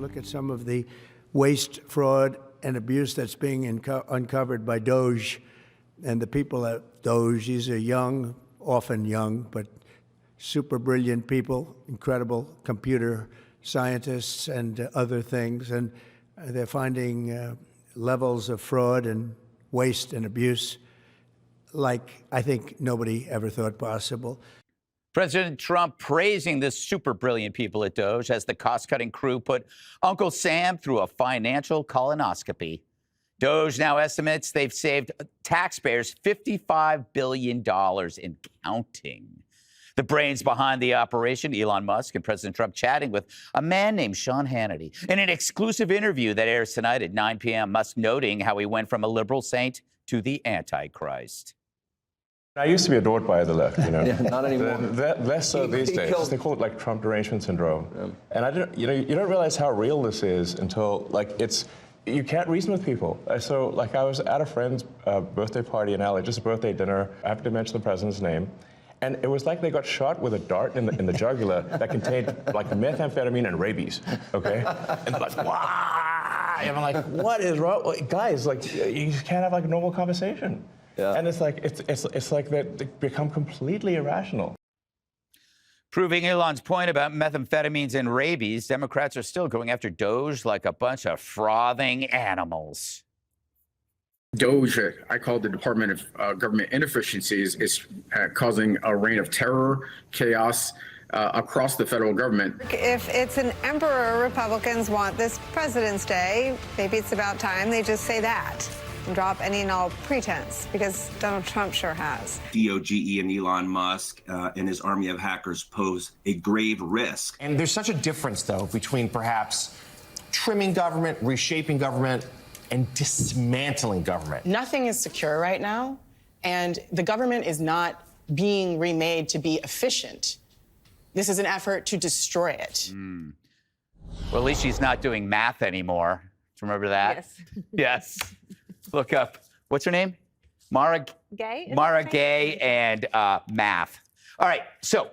look at some of the waste, fraud, and abuse that's being uncovered by DOGE and the people at DOGE. These are young, often young, but super brilliant people, incredible computer scientists and other things. And they're finding levels of fraud and waste and abuse like I think nobody ever thought possible. President Trump praising the super brilliant people at DOGE as the cost-cutting crew put Uncle Sam through a financial colonoscopy. DOGE now estimates they've saved taxpayers $55 billion in counting. The brains behind the operation, Elon Musk and President Trump chatting with a man named Sean Hannity. In an exclusive interview that airs tonight at 9 p.m., Musk noting how he went from a liberal saint to the Antichrist. I used to be adored by the left, you know. Yeah, not anymore. Less so these days. They call it like Trump derangement syndrome. Yeah. And I didn't, you don't realize how real this is until you can't reason with people. So I was at a friend's birthday party in LA, just a birthday dinner. I have to mention the president's name. And it was like they got shot with a dart in the jugular that contained like methamphetamine and rabies, okay? And wow! And I'm like, what is wrong? Guys, you can't have a normal conversation. Yeah. And it's like they become completely irrational. Proving Elon's point about methamphetamines and rabies, Democrats are still going after DOGE like a bunch of frothing animals. DOGE, I call it the Department of Government Inefficiencies, is causing a reign of terror, chaos across the federal government. If it's an emperor Republicans want this President's Day, maybe it's about time they just say that and drop any and all pretense, because Donald Trump sure has. DOGE and Elon Musk and his army of hackers pose a grave risk. And there's such a difference, though, between perhaps trimming government, reshaping government, and dismantling government. Nothing is secure right now, and the government is not being remade to be efficient. This is an effort to destroy it. Well, at least she's not doing math anymore. Do you remember that? Yes. Yes. Look up, what's her name? Mara Gay? Mara Gay and math. All right, so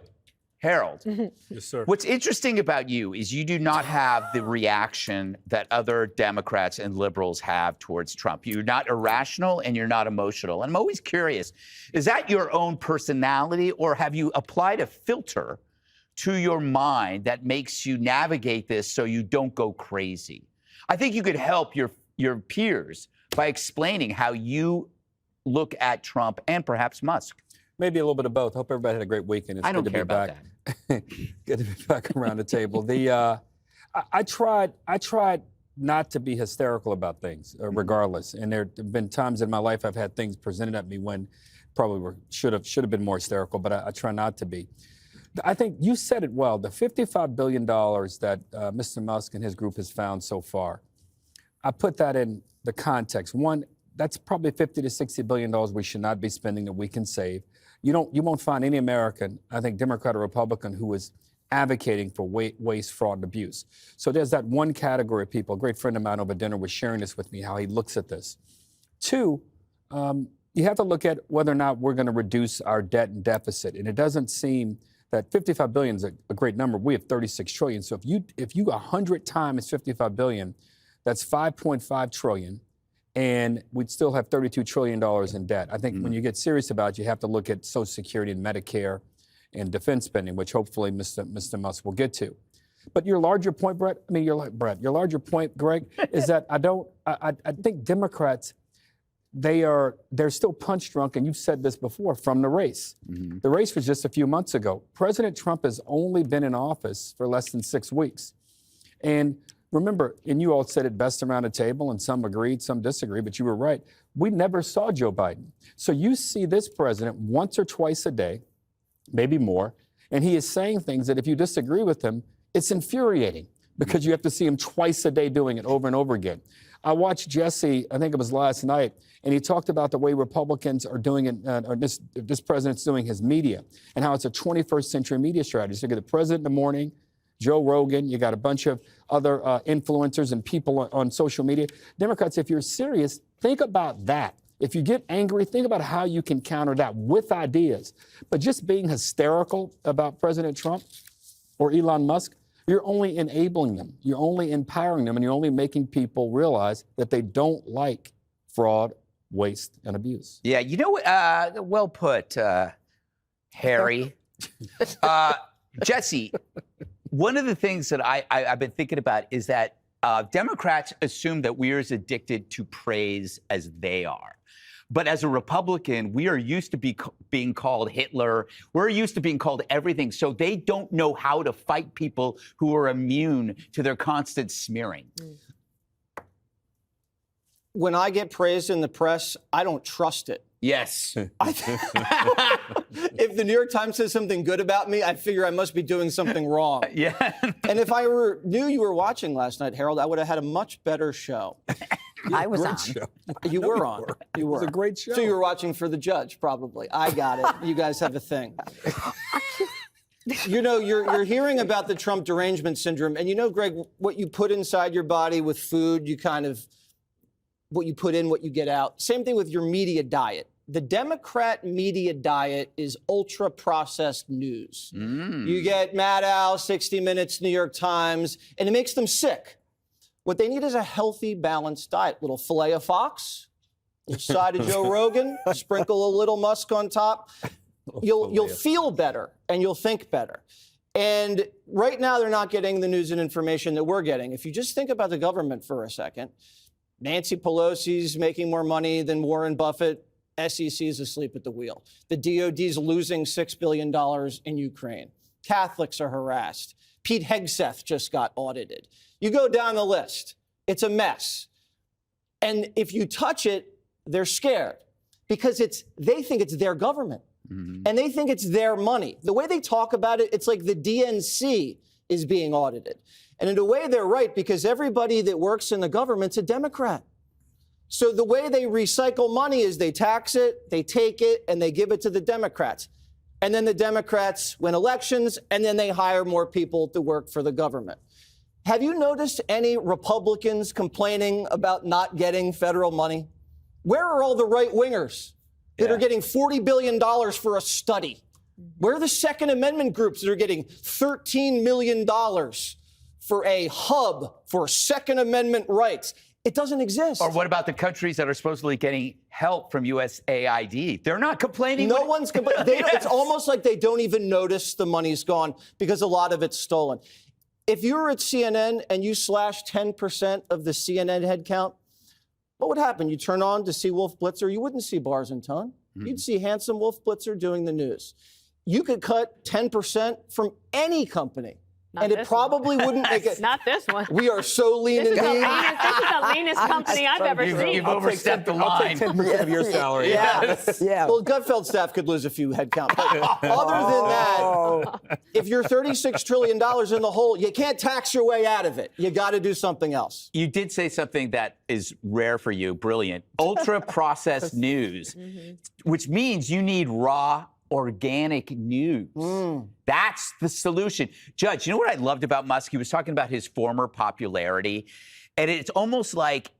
Harold. Yes, sir. What's interesting about you is you do not have the reaction that other Democrats and liberals have towards Trump. You're not irrational and you're not emotional. And I'm always curious, is that your own personality, or have you applied a filter to your mind that makes you navigate this so you don't go crazy? I think you could help your peers by explaining how you look at Trump and perhaps Musk. Maybe a little bit of both. Hope everybody had a great weekend. It's I don't good to care be about back. that. Good to be back around the table. I tried not to be hysterical about things, regardless. And there have been times in my life I've had things presented at me when probably should have been more hysterical, but I try not to be. I think you said it well. The $55 billion that Mr. Musk and his group has found so far, I put that in the context. One, that's probably $50 to $60 billion we should not be spending that we can save. You won't find any American, I think Democrat or Republican, who is advocating for waste, fraud, and abuse. So there's that one category of people. A great friend of mine over dinner was sharing this with me, how he looks at this. Two, you have to look at whether or not we're going to reduce our debt and deficit. And it doesn't seem that $55 billion is a great number. We have $36 trillion. So if you 100 times $55 billion, that's $5.5 trillion. And we'd still have $32 trillion in debt. I think when you get serious about it, you have to look at Social Security and Medicare and defense spending, which hopefully Mr. Musk will get to. But your larger point, your larger point, Greg, is that I think Democrats, they're still punch drunk, and you've said this before, from the race. The race was just a few months ago. President Trump has only been in office for less than 6 weeks. And remember, and you all said it best around the table, and some agreed, some disagreed, but you were right. We never saw Joe Biden. So you see this president once or twice a day, maybe more, and he is saying things that if you disagree with him, it's infuriating because you have to see him twice a day doing it over and over again. I watched Jesse, I think it was last night, and he talked about the way Republicans are doing it, or this president's doing his media, and how it's a 21st century media strategy. So you get the president in the morning, Joe Rogan, you got a bunch of other influencers and people on social media. Democrats, if you're serious, think about that. If you get angry, think about how you can counter that with ideas. But just being hysterical about President Trump or Elon Musk, You're only enabling them. You're only empowering them, and you're only making people realize that they don't like fraud, waste, and abuse. Yeah, you know, well put, Harry. Jesse, one of the things that I've been thinking about is that Democrats assume that we're as addicted to praise as they are. But as a Republican, we are used to being called Hitler. We're used to being called everything. So they don't know how to fight people who are immune to their constant smearing. When I get praised in the press, I don't trust it. Yes. If the New York Times says something good about me, I figure I must be doing something wrong. Yeah. And if I knew you were watching last night, Harold, I would have had a much better show. I was on. You were on. You were. It was a great show. So you were watching for the judge, probably. I got it. You guys have a thing. You know, you're hearing about the Trump derangement syndrome, and you know, Greg, what you put inside your body with food, what you put in, what you get out. Same thing with your media diet. The Democrat media diet is ultra-processed news. You get Maddow, 60 Minutes, New York Times, and it makes them sick. What they need is a healthy, balanced diet. Little filet of Fox, a side of Joe Rogan, sprinkle a little Musk on top. You'll feel better and you'll think better. And right now, they're not getting the news and information that we're getting. If you just think about the government for a second, Nancy Pelosi's making more money than Warren Buffett. SEC is asleep at the wheel. The DOD's losing $6 billion in Ukraine. Catholics are harassed. Pete Hegseth just got audited. You go down the list. It's a mess. And if you touch it, they're scared because they think it's their government. And they think it's their money. The way they talk about it, it's like the DNC is being audited. And in a way, they're right, because everybody that works in the government's a Democrat. So the way they recycle money is they tax it, they take it, and they give it to the Democrats. And then the Democrats win elections, and then they hire more people to work for the government. Have you noticed any Republicans complaining about not getting federal money? Where are all the right-wingers that are getting $40 billion for a study? Where are the Second Amendment groups that are getting $13 million for a hub for Second Amendment rights? It doesn't exist. Or what about the countries that are supposedly getting help from USAID? They're not complaining. No one's complaining. It's almost like they don't even notice the money's gone because a lot of it's stolen. If you were at CNN and you slashed 10% of the CNN headcount, what would happen? You turn on to see Wolf Blitzer, you wouldn't see Bars and Tone. You'd see handsome Wolf Blitzer doing the news. You could cut 10% from any company. Not and it probably wouldn't make it. Not this one. We are so lean and mean. This is the leanest company I've ever seen. You've overstepped the line. I'll take 10% of your salary. Yes. Yeah. Well, Gutfeld staff could lose a few headcount. But other than that, if you're $36 trillion in the hole, you can't tax your way out of it. You got to do something else. You did say something that is rare for you, brilliant. Ultra-processed news, which means you need raw, organic news. That's the solution. Judge, you know what I loved about Musk? He was talking about his former popularity, and it's almost like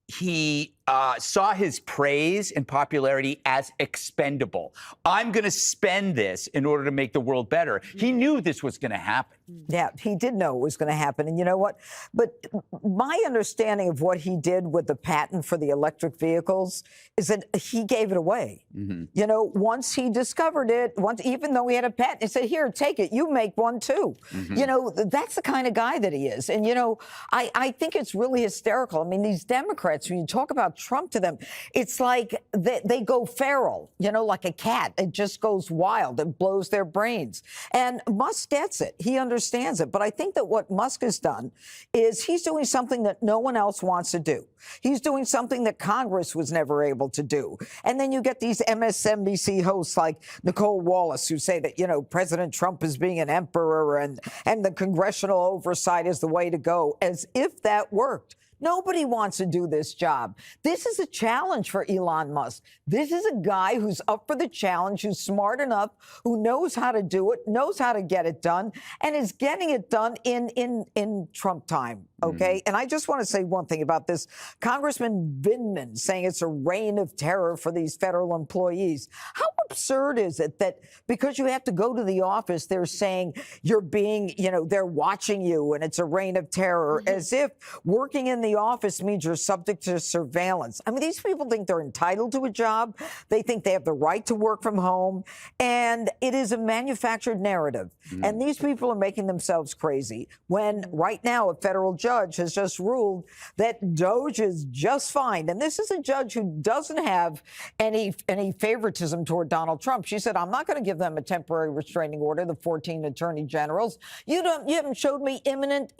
he saw his praise and popularity as expendable. I'm going to spend this in order to make the world better. He knew this was going to happen. Yeah, he did know it was going to happen. And you know what? But my understanding of what he did with the patent for the electric vehicles is that he gave it away. You know, once he discovered it, even though he had a patent, he said, here, take it. You make one, too. You know, that's the kind of guy that he is. And, you know, I think it's really hysterical. I mean, these Democrats, when you talk about Trump to them, it's like they go feral, you know, like a cat. It just goes wild. It blows their brains. And Musk gets it. He understands it. But I think that what Musk has done is he's doing something that no one else wants to do. He's doing something that Congress was never able to do. And then you get these MSNBC hosts like Nicole Wallace who say that, you know, President Trump is being an emperor and the congressional oversight is the way to go, as if that worked. Nobody wants to do this job. This is a challenge for Elon Musk. This is a guy who's up for the challenge, who's smart enough, who knows how to do it, knows how to get it done, and is getting it done in Trump time. Okay. And I just want to say one thing about this. Congressman Vindman saying it's a reign of terror for these federal employees. How absurd is it that because you have to go to the office, they're saying you're being, they're watching you and it's a reign of terror, as if working in the office means you're subject to surveillance. I mean, these people think they're entitled to a job. They think they have the right to work from home. And it is a manufactured narrative. And these people are making themselves crazy when right now a federal judge has just ruled that DOGE is just fine. And this is a judge who doesn't have any favoritism toward Donald Trump. She said, I'm not going to give them a temporary restraining order, the 14 attorney generals. You haven't showed me imminent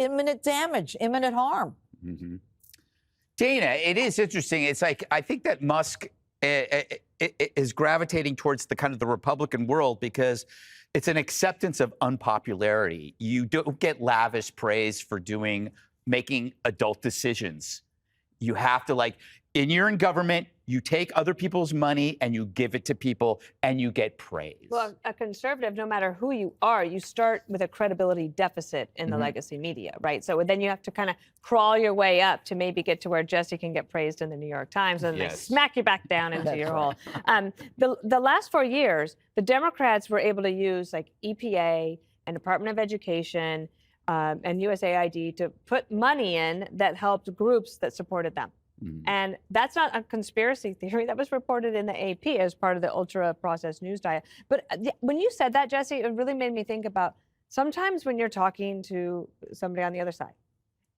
damage, imminent harm. Dana, it is interesting. It's like, I think that Musk is gravitating towards the kind of the Republican world because it's an acceptance of unpopularity. You don't get lavish praise for making adult decisions. You have to, you're in government, you take other people's money and you give it to people and you get praise. Well, a conservative, no matter who you are, you start with a credibility deficit in the legacy media, right? So then you have to kind of crawl your way up to maybe get to where Jesse can get praised in the New York Times, and they smack you back down into your hole. The last 4 years, the Democrats were able to use EPA and Department of Education and USAID to put money in that helped groups that supported them. And that's not a conspiracy theory. That was reported in the AP as part of the ultra-processed news diet. But when you said that, Jesse, it really made me think about sometimes when you're talking to somebody on the other side,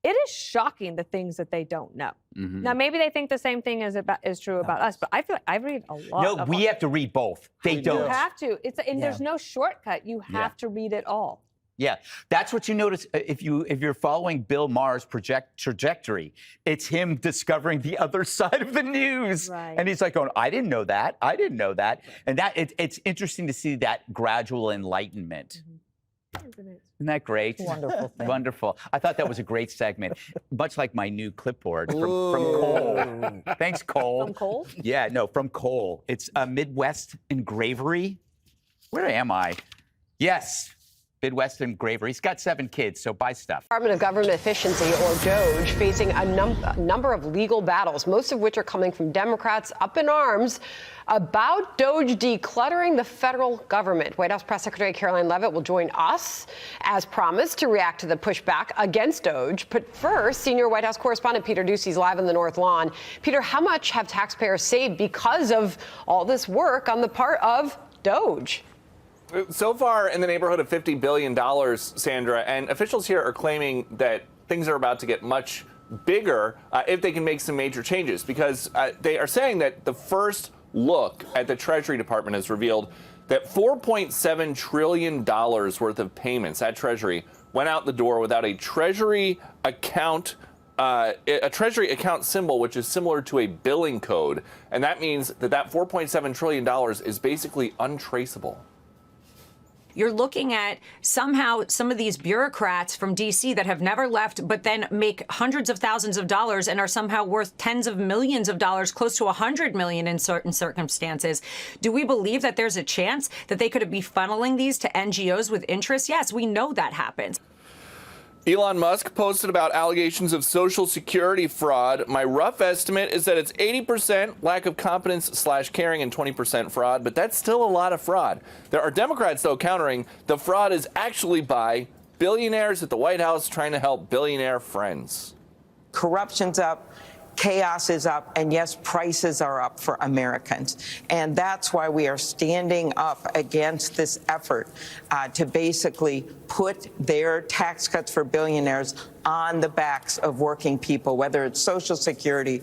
it is shocking the things that they don't know. Now, maybe they think the same thing is true about us, but I feel like I read a lot. No, we have to read both. They don't. You have to. There's no shortcut. You have to read it all. Yeah, that's what you notice if you're following Bill Maher's trajectory. It's him discovering the other side of the news, and he's like, "Oh, I didn't know that. I didn't know that." And it's interesting to see that gradual enlightenment. Isn't that great? Wonderful thing. Wonderful. I thought that was a great segment, much like my new clipboard from Cole. Thanks, Cole. From Cole? Yeah, no, from Cole. It's a Midwest engravery. Where am I? Yes. Midwest engraver. He's got 7 kids, so buy stuff. Department of Government Efficiency, or DOGE, facing a number of legal battles, most of which are coming from Democrats up in arms about DOGE decluttering the federal government. White House Press Secretary Caroline Leavitt will join us, as promised, to react to the pushback against DOGE. But first, senior White House correspondent Peter Doocy's live on the North Lawn. Peter, how much have taxpayers saved because of all this work on the part of DOGE? So far, in the neighborhood of $50 billion, Sandra, and officials here are claiming that things are about to get much bigger if they can make some major changes, because they are saying that the first look at the Treasury Department has revealed that $4.7 trillion worth of payments at Treasury went out the door without a Treasury account symbol, which is similar to a billing code. And that means that $4.7 trillion is basically untraceable. You're looking at somehow some of these bureaucrats from D.C. that have never left, but then make hundreds of thousands of dollars and are somehow worth tens of millions of dollars, close to $100 million in certain circumstances. Do we believe that there's a chance that they could be funneling these to NGOs with interest? Yes, we know that happens. Elon Musk posted about allegations of Social Security fraud. My rough estimate is that it's 80% lack of competence / caring and 20% fraud, but that's still a lot of fraud. There are Democrats, though, countering the fraud is actually by billionaires at the White House trying to help billionaire friends. Corruption's up. Chaos is up, and yes, prices are up for Americans. And that's why we are standing up against this effort to basically put their tax cuts for billionaires on the backs of working people, whether it's Social Security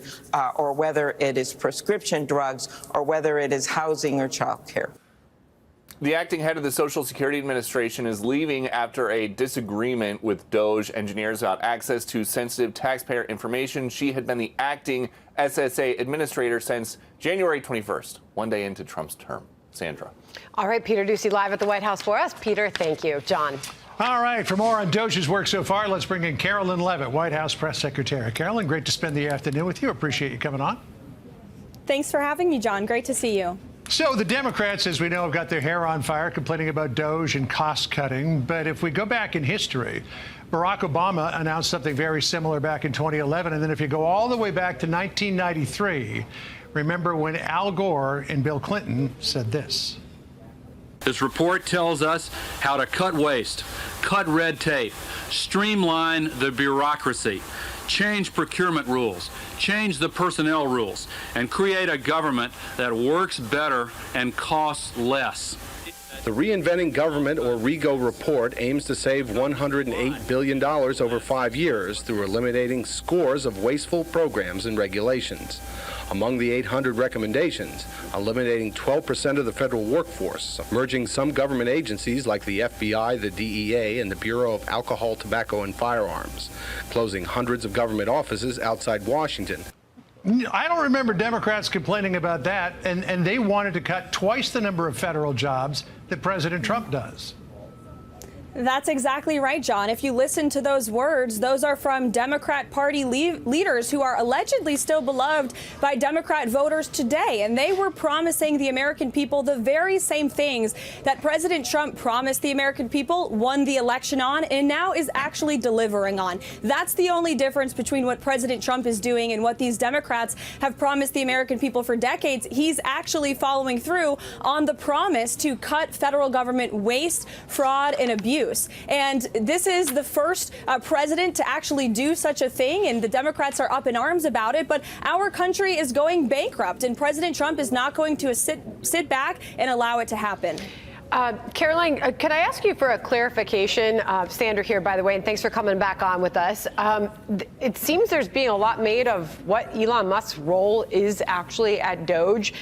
or whether it is prescription drugs or whether it is housing or child care. The acting head of the Social Security Administration is leaving after a disagreement with DOGE engineers about access to sensitive taxpayer information. She had been the acting SSA administrator since January 21st, one day into Trump's term. Sandra. All right, Peter Doocy live at the White House for us. Peter, thank you. John. All right, for more on DOGE's work so far, let's bring in Carolyn Leavitt, White House Press Secretary. Carolyn, great to spend the afternoon with you. Appreciate you coming on. Thanks for having me, John. Great to see you. So the Democrats, as we know, have got their hair on fire complaining about DOGE and cost cutting. But if we go back in history, Barack Obama announced something very similar back in 2011. And then if you go all the way back to 1993, remember when Al Gore and Bill Clinton said this. This report tells us how to cut waste, cut red tape, streamline the bureaucracy, change procurement rules, change the personnel rules, and create a government that works better and costs less. The Reinventing Government, or RIGO report, aims to save $108 billion over 5 years through eliminating scores of wasteful programs and regulations. Among the 800 recommendations, eliminating 12% of the federal workforce, merging some government agencies like the FBI, the DEA, and the Bureau of Alcohol, Tobacco, and Firearms, closing hundreds of government offices outside Washington. I don't remember Democrats complaining about that, and they wanted to cut twice the number of federal jobs that President Trump does. That's exactly right, John. If you listen to those words, those are from Democrat Party leaders who are allegedly still beloved by Democrat voters today. And they were promising the American people the very same things that President Trump promised the American people, won the election on, and now is actually delivering on. That's the only difference between what President Trump is doing and what these Democrats have promised the American people for decades. He's actually following through on the promise to cut federal government waste, fraud, and abuse. And this is the first president to actually do such a thing, and the Democrats are up in arms about it. But our country is going bankrupt, and President Trump is not going to sit back and allow it to happen. Caroline, can I ask you for a clarification? Sandra here, by the way, and thanks for coming back on with us. It seems there's being a lot made of what Elon Musk's role is actually at DOGE.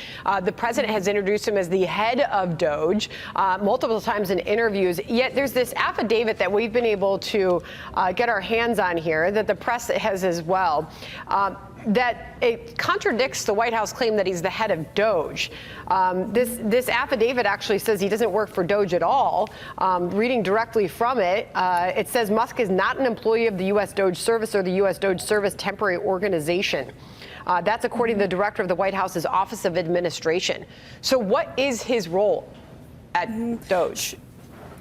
The president has introduced him as the head of DOGE multiple times in interviews, yet there's this affidavit that we've been able to get our hands on here that the press has as well. That it contradicts the White House claim that he's the head of DOGE. This affidavit actually says he doesn't work for DOGE at all. Reading directly from it, it says Musk is not an employee of the U.S. DOGE Service or the U.S. DOGE Service Temporary Organization. That's according to the director of the White House's Office of Administration. So what is his role at DOGE?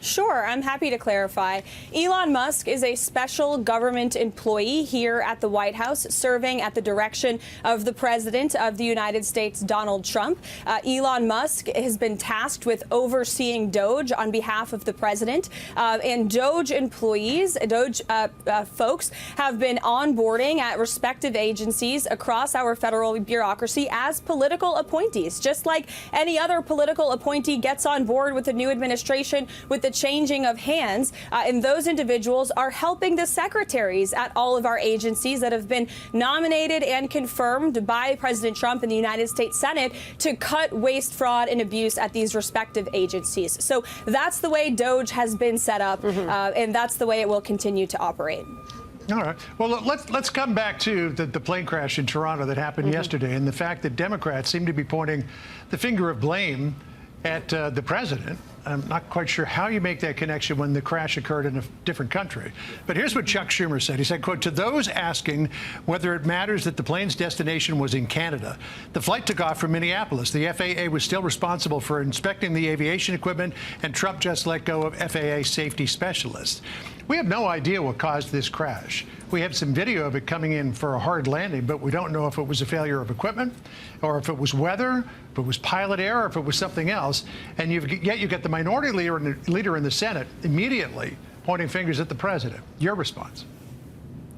Sure, I'm happy to clarify. Elon Musk is a special government employee here at the White House, serving at the direction of the President of the United States, Donald Trump. Elon Musk has been tasked with overseeing DOGE on behalf of the President. And DOGE employees, DOGE folks, have been onboarding at respective agencies across our federal bureaucracy as political appointees, just like any other political appointee gets on board with the new administration with the changing of hands, and those individuals are helping the secretaries at all of our agencies that have been nominated and confirmed by President Trump in the United States Senate to cut waste, fraud, and abuse at these respective agencies. So that's the way DOGE has been set up, and that's the way it will continue to operate. All right. Well, let's come back to the plane crash in Toronto that happened yesterday, and the fact that Democrats seem to be pointing the finger of blame at the president. I'm not quite sure how you make that connection when the crash occurred in a different country. But here's what Chuck Schumer said. He said, quote, "To those asking whether it matters that the plane's destination was in Canada, the flight took off from Minneapolis. The FAA was still responsible for inspecting the aviation equipment, and Trump just let go of FAA safety specialists." We have no idea what caused this crash. We have some video of it coming in for a hard landing, but we don't know if it was a failure of equipment or if it was weather, if it was pilot error, or if it was something else. And yet you get the minority leader in the Senate immediately pointing fingers at the president. Your response?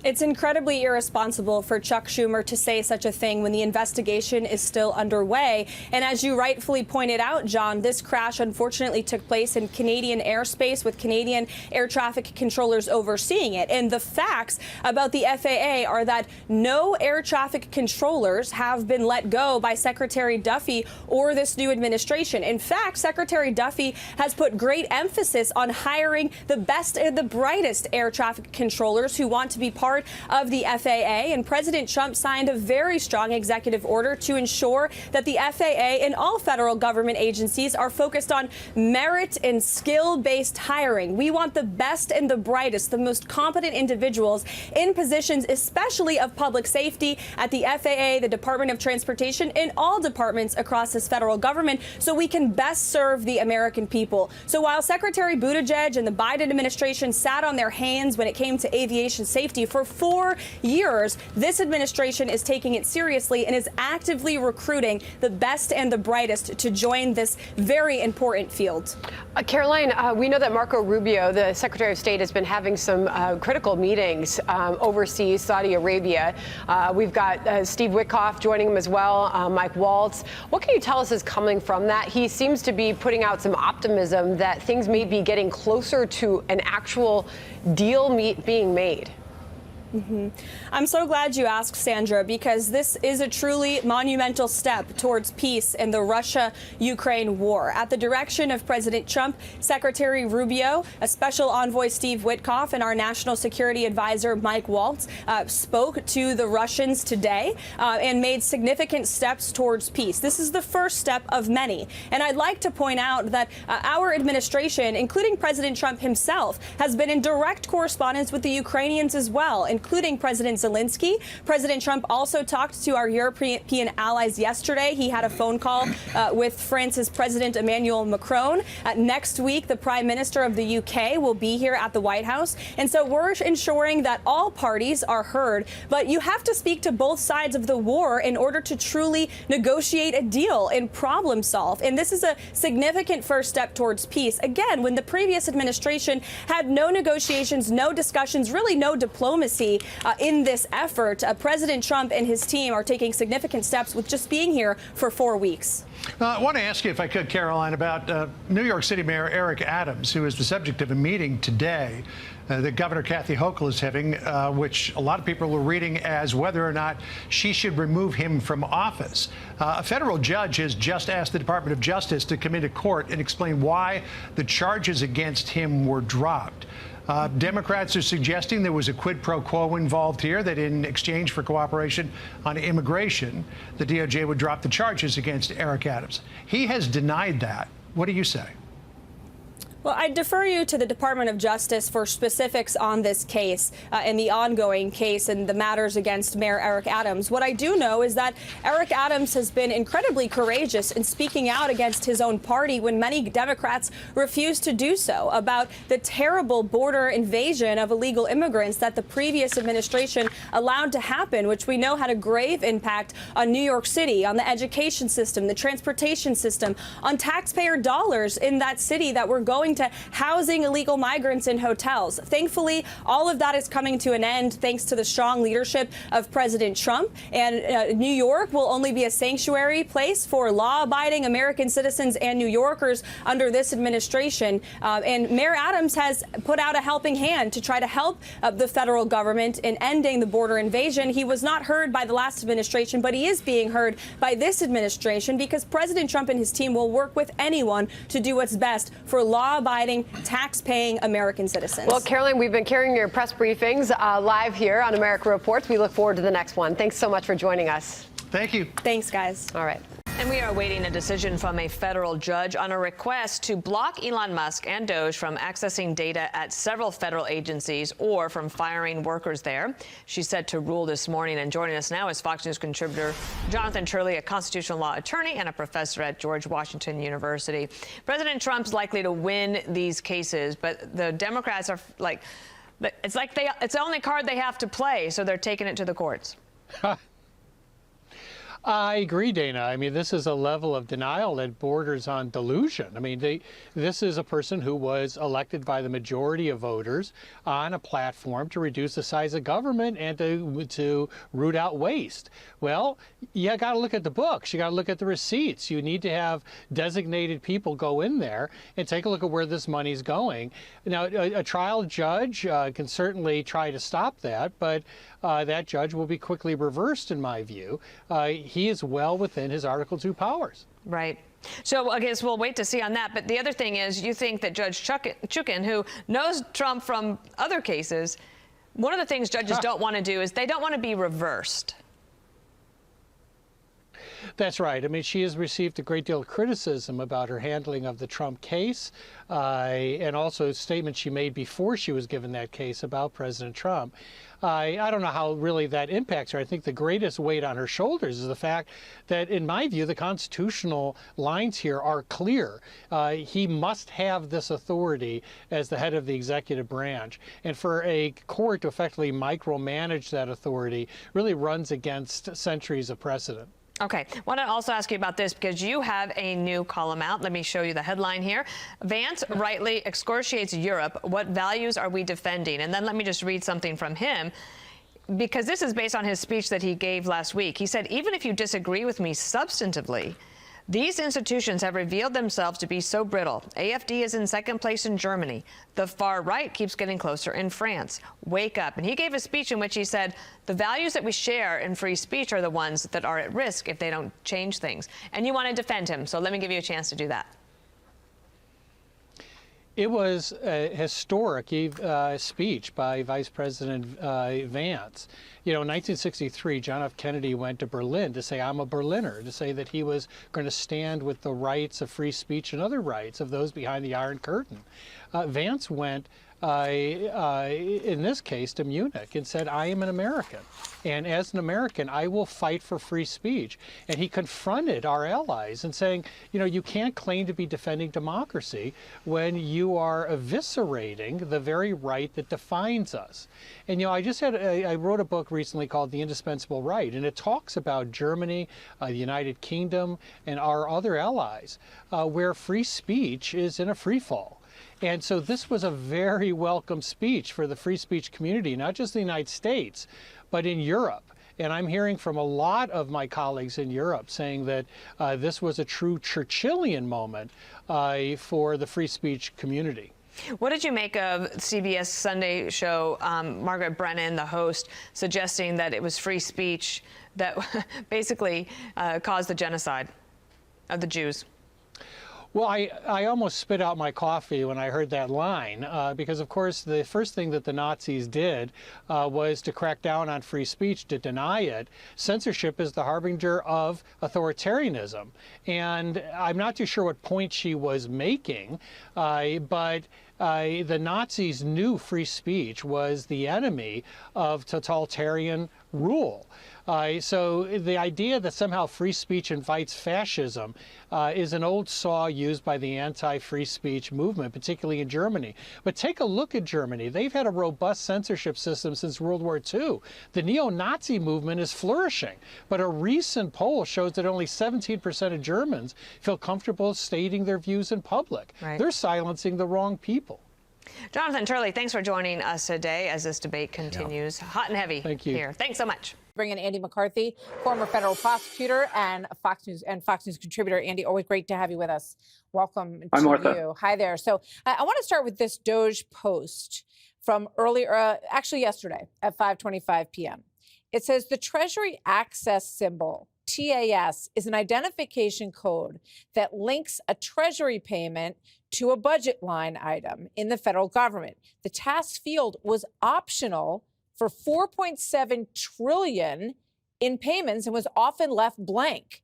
It's incredibly irresponsible for Chuck Schumer to say such a thing when the investigation is still underway. And as you rightfully pointed out, John, this crash unfortunately took place in Canadian airspace with Canadian air traffic controllers overseeing it. And the facts about the FAA are that no air traffic controllers have been let go by Secretary Duffy or this new administration. In fact, Secretary Duffy has put great emphasis on hiring the best and the brightest air traffic controllers who want to be part part of the FAA, and President Trump signed a very strong executive order to ensure that the FAA and all federal government agencies are focused on merit and skill-based hiring. We want the best and the brightest, the most competent individuals in positions, especially of public safety at the FAA, the Department of Transportation, and all departments across this federal government, so we can best serve the American people. So while Secretary Buttigieg and the Biden administration sat on their hands when it came to aviation safety for 4 years, this administration is taking it seriously and is actively recruiting the best and the brightest to join this very important field. Caroline, we know that Marco Rubio, the Secretary of State, has been having some critical meetings overseas, Saudi Arabia. We've got Steve Witkoff joining him as well, Mike Waltz. What can you tell us is coming from that? He seems to be putting out some optimism that things may be getting closer to an actual deal being made. I'm so glad you asked, Sandra, because this is a truly monumental step towards peace in the Russia-Ukraine war. At the direction of President Trump, Secretary Rubio, a special envoy Steve Witkoff, and our national security advisor Mike Waltz spoke to the Russians today and made significant steps towards peace. This is the first step of many. And I'd like to point out that our administration, including President Trump himself, has been in direct correspondence with the Ukrainians as well, including President Zelensky. President Trump also talked to our European allies yesterday. He had a phone call with France's President Emmanuel Macron. Next week, the Prime Minister of the UK will be here at the White House. And so we're ensuring that all parties are heard. But you have to speak to both sides of the war in order to truly negotiate a deal and problem solve. And this is a significant first step towards peace. Again, when the previous administration had no negotiations, no discussions, really no diplomacy in this effort, President Trump and his team are taking significant steps with just being here for 4 weeks. I want to ask you, if I could, Caroline, about New York City Mayor Eric Adams, who is the subject of a meeting today that Governor Kathy Hochul is having, which a lot of people are reading as whether or not she should remove him from office. A federal judge has just asked the Department of Justice to come into court and explain why the charges against him were dropped. Democrats are suggesting there was a quid pro quo involved here, that in exchange for cooperation on immigration, the DOJ would drop the charges against Eric Adams. He has denied that. What do you say? Well, I defer you to the Department of Justice for specifics on this case and the ongoing case and the matters against Mayor Eric Adams. What I do know is that Eric Adams has been incredibly courageous in speaking out against his own party when many Democrats refused to do so, about the terrible border invasion of illegal immigrants that the previous administration allowed to happen, which we know had a grave impact on New York City, on the education system, the transportation system, on taxpayer dollars in that city that were going to housing illegal migrants in hotels. Thankfully, all of that is coming to an end thanks to the strong leadership of President Trump. And New York will only be a sanctuary place for law-abiding American citizens and New Yorkers under this administration. And Mayor Adams has put out a helping hand to try to help the federal government in ending the border invasion. He was not heard by the last administration, but he is being heard by this administration because President Trump and his team will work with anyone to do what's best for law-abiding, tax-paying American citizens. Well, Caroline, we've been carrying your press briefings live here on America Reports. We look forward to the next one. Thanks so much for joining us. Thank you. Thanks, guys. All right. And we are awaiting a decision from a federal judge on a request to block Elon Musk and DOGE from accessing data at several federal agencies or from firing workers there. She's set to rule this morning. And joining us now is Fox News contributor Jonathan Turley, a constitutional law attorney and a professor at George Washington University. President Trump's likely to win these cases, but the Democrats are like, it's the only card they have to play, so they're taking it to the courts. I agree, Dana. I mean, this is a level of denial that borders on delusion. I mean, this is a person who was elected by the majority of voters on a platform to reduce the size of government and to root out waste. Well, you got to look at the books. You got to look at the receipts. You need to have designated people go in there and take a look at where this money's going. Now, a trial judge can certainly try to stop that, but that judge will be quickly reversed, in my view. He is well within his Article 2 powers. Right. So I guess we'll wait to see on that. But the other thing is, you think that Judge Chukin, who knows Trump from other cases, One of the things judges don't want to do is they don't want to be reversed. That's right. I mean, she has received a great deal of criticism about her handling of the Trump case, and also statements she made before she was given that case about President Trump. I don't know how really that impacts her. I think the greatest weight on her shoulders is the fact that, in my view, the constitutional lines here are clear. He must have this authority as the head of the executive branch. And for a court to effectively micromanage that authority really runs against centuries of precedent. Okay, I want to also ask you about this because you have a new column out. Let me show you the headline here. Vance rightly excoriates Europe. What values are we defending? And then let me just read something from him, because this is based on his speech that he gave last week. He said, even if you disagree with me substantively, these institutions have revealed themselves to be so brittle. AfD is in second place in Germany. The far right keeps getting closer in France. Wake up. And he gave a speech in which he said, the values that we share in free speech are the ones that are at risk if they don't change things. And you want to defend him, so let me give you a chance to do that. It was a historic speech by Vice President Vance. You know, in 1963, John F. Kennedy went to Berlin to say, I'm a Berliner, to say that he was going to stand with the rights of free speech and other rights of those behind the Iron Curtain. Vance went, in this case, to Munich and said, I am an American. And as an American, I will fight for free speech. And he confronted our allies and saying, you know, you can't claim to be defending democracy when you are eviscerating the very right that defines us. And, you know, I wrote a book recently called The Indispensable Right, and it talks about Germany, the United Kingdom, and our other allies, where free speech is in a free fall. And so this was a very welcome speech for the free speech community, not just in the United States, but in Europe. And I'm hearing from a lot of my colleagues in Europe saying that this was a true Churchillian moment for the free speech community. What did you make of CBS Sunday show, Margaret Brennan, the host, suggesting that it was free speech that basically caused the genocide of the Jews? Well, I almost spit out my coffee when I heard that line, because, of course, the first thing that the Nazis did was to crack down on free speech, to deny it. Censorship is the harbinger of authoritarianism. And I'm not too sure what point she was making, but the Nazis knew free speech was the enemy of totalitarian rule. So the idea that somehow free speech invites fascism is an old saw used by the anti-free speech movement, particularly in Germany. But take a look at Germany. They've had a robust censorship system since World War II. The neo-Nazi movement is flourishing. But a recent poll shows that only 17% of Germans feel comfortable stating their views in public. Right. They're silencing the wrong people. Jonathan Turley, thanks for joining us today as this debate continues. Hot and heavy here. Thanks so much. Bring in Andy McCarthy, former federal prosecutor and Fox News contributor. Andy, always great to have you with us. Welcome to you. Hi there. So I want to start with this DOGE post from earlier, actually yesterday at 5:25 p.m. It says the Treasury Access Symbol, TAS, is an identification code that links a Treasury payment to a budget line item in the federal government. The TAS field was optional for $4.7 trillion in payments and was often left blank,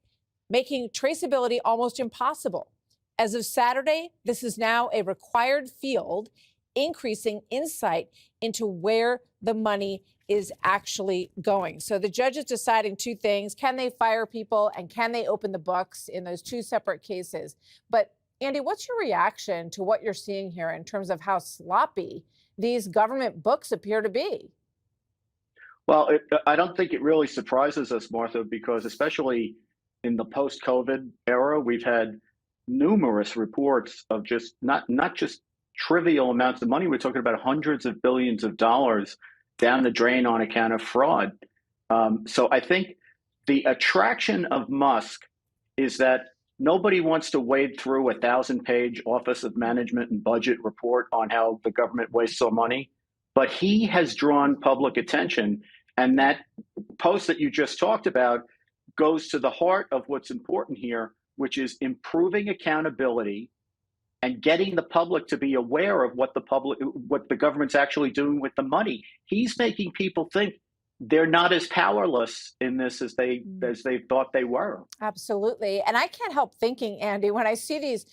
making traceability almost impossible. As of Saturday, this is now a required field, increasing insight into where the money is actually going. So the judge is deciding two things. Can they fire people and can they open the books in those two separate cases? But Andy, what's your reaction to what you're seeing here in terms of how sloppy these government books appear to be? Well, I don't think it really surprises us, Martha, because especially in the post-COVID era, we've had numerous reports of just not just trivial amounts of money. We're talking about hundreds of billions of dollars down the drain on account of fraud. So I think the attraction of Musk is that nobody wants to wade through a 1,000-page Office of Management and Budget report on how the government wastes our money. But he has drawn public attention, and that post that you just talked about goes to the heart of what's important here, which is improving accountability and getting the public to be aware of what the government's actually doing with the money. He's making people think they're not as powerless in this as they thought they were. Absolutely. And I can't help thinking, Andy, when I see these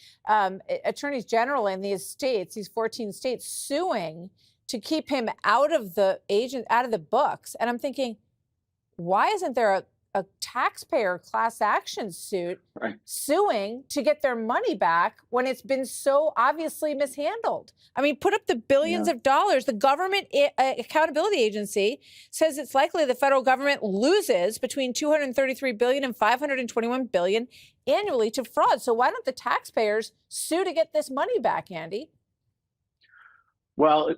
attorneys general in these states, these 14 states suing to keep him out of the books. And I'm thinking, why isn't there a taxpayer class action suit suing to get their money back when it's been so obviously mishandled? I mean, put up the billions of dollars. The Government Accountability Agency says it's likely the federal government loses between $233 billion and $521 billion annually to fraud. So why don't the taxpayers sue to get this money back, Andy? Well,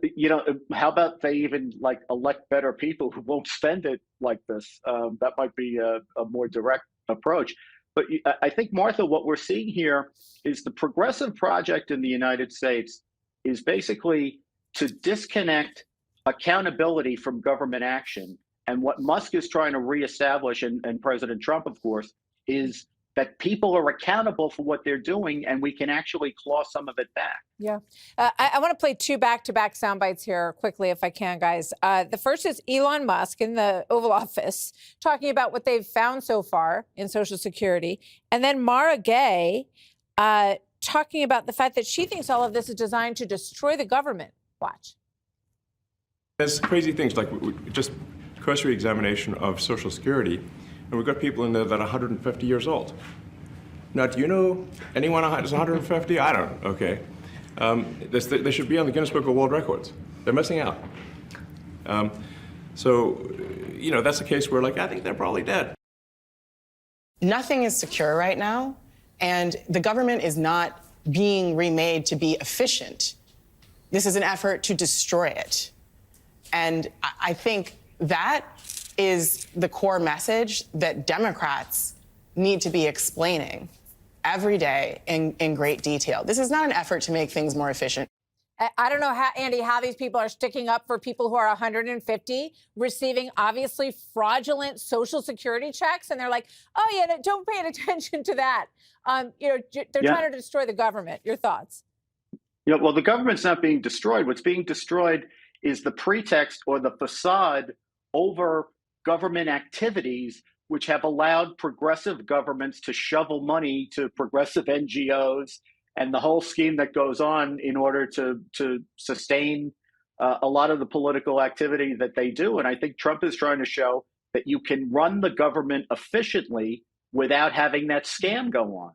how about they even elect better people who won't spend it like this? That might be a more direct approach. But I think, Martha, what we're seeing here is the progressive project in the United States is basically to disconnect accountability from government action. And what Musk is trying to reestablish, and President Trump, of course, is that people are accountable for what they're doing, and we can actually claw some of it back. Yeah. I want to play two back-to-back sound bites here quickly, if I can, guys. The first is Elon Musk in the Oval Office talking about what they've found so far in Social Security. And then Mara Gay talking about the fact that she thinks all of this is designed to destroy the government. Watch. There's crazy things like just cursory examination of Social Security. And we've got people in there that are 150 years old. Now, do you know anyone that's 150? I don't. Okay. They should be on the Guinness Book of World Records. They're missing out. So, that's a case where, I think they're probably dead. Nothing is secure right now, and the government is not being remade to be efficient. This is an effort to destroy it. And I think that is the core message that Democrats need to be explaining every day in great detail. This is not an effort to make things more efficient. I don't know, Andy, how these people are sticking up for people who are 150, receiving obviously fraudulent Social Security checks. And they're like, oh, yeah, don't pay attention to that. They're trying to destroy the government. Your thoughts? Well, the government's not being destroyed. What's being destroyed is the pretext or the facade over government activities which have allowed progressive governments to shovel money to progressive NGOs and the whole scheme that goes on in order to sustain a lot of the political activity that they do. And I think Trump is trying to show that you can run the government efficiently without having that scam go on.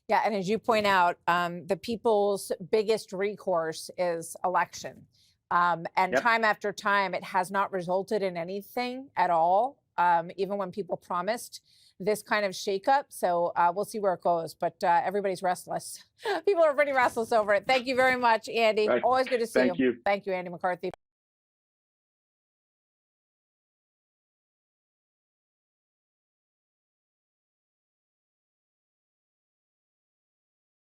Yeah, and as you point out, the people's biggest recourse is election. Time after time, it has not resulted in anything at all, even when people promised this kind of shakeup. So we'll see where it goes. But everybody's restless. People are pretty restless over it. Thank you very much, Andy. Right. Always good to see Thank you. Thank you, Andy McCarthy.